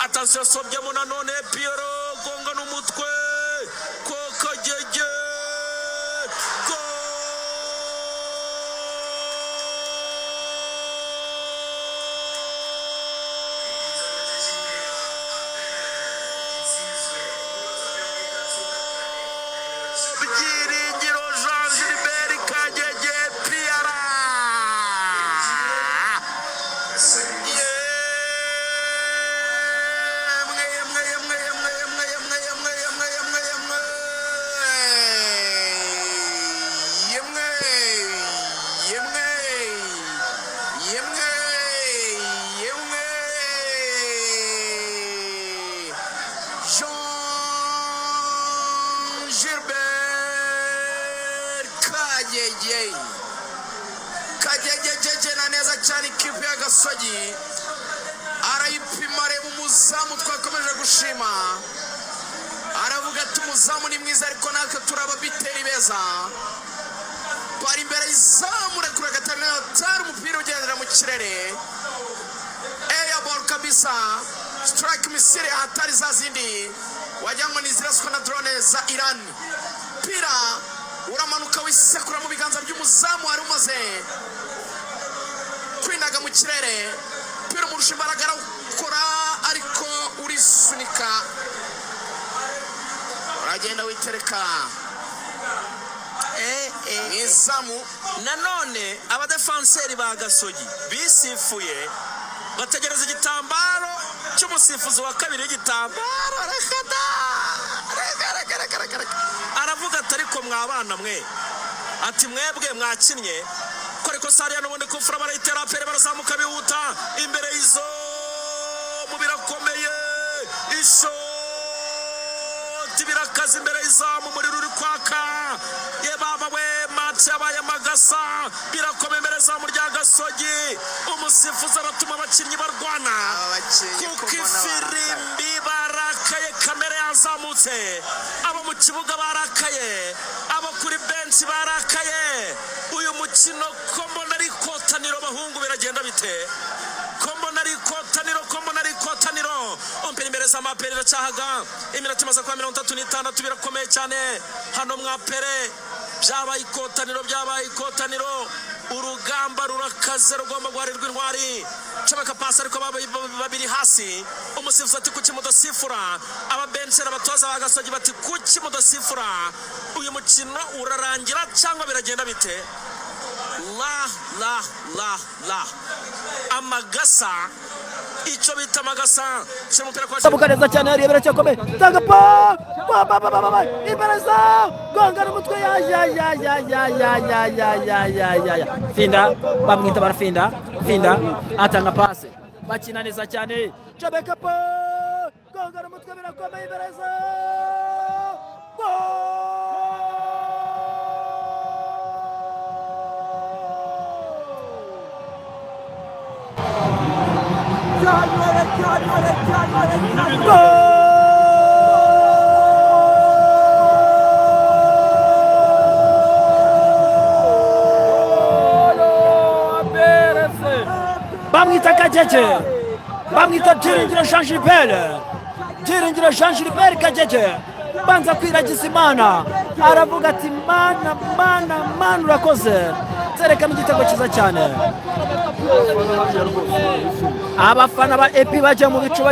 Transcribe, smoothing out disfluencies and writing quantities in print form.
Attention sobye mu nanone Piero gonga n'umutwe ko Kagege Kagege na neza cyane ikipe ya Gasogi arayipima reba umuzamu twakomeje gushima aravuga ati umuzamu ni mwiza ariko natwe turaba biteri beza bari imbere y'izamu rekura gatana tari umupira ugendera mu kirere air ball kabisa strike misiri hatari za zindi wajyango ni ziraswa na drone za Iran pira uramanuka wisekura mu biganza by'umuzamu ari umaze kwinaga mu kirere pira umurusha imbaraga arawukora ariko urisunika uragenda witereka mwizamu nanone abadefanseri ba Gasogi bisifuye bategereza igitambaro cy'umusifuzi wa kabiri y'igitambaro aravuga ati ariko mwabana mwe ati mwebwe mwakinnye ko sariya n'ubundi kufura barayitera pere barazamuka bihuta imbere y'izo mu birakomeye isho birakaza imbere y'izamu muri ruri kwaka ye baba we match yabaye magasa birakomeye imbere y'izamu rya Gasogi umusifuzi aratuma abakinnyi barwana kuko ifirimbi barakaye kamera yazamutse abo mu kibuga barakaye abo kuri bench barakaye uyu mukino kombo nari kotaniro bahungu biragenda bite kombo nari kotaniro ompera imbere za mapere cyahaga iminota imaze kwa 36 birakomeye cyane hano mwapere byabaye ikotaniro urugamba rurakaze rugomba guharirwa intwari cyabaka pasa ariko babiri hasi umusifuzi ati kuki mudasifura ababenchera abatoza ba Gasogi bati kuki mudasifura uyu mukino urarangira cyangwa biragenda bite la amagasa icyo bita amagasa cy'umupira kwa sabuka neza cyane yari biracyakomeye tanga pa imbaraza gonga n'umutwe ya finda bamwita barafinda atanga pase bakina neza cyane cobeka pa gonga n'umutwe birakomeye imbaraza bamwita Kagege bamwita Ijisho Kagege banza kwiragiza Imana aravuga ati mana urakoze zerekana igitego cyiza cyane abafana ba epi bajya mu bicu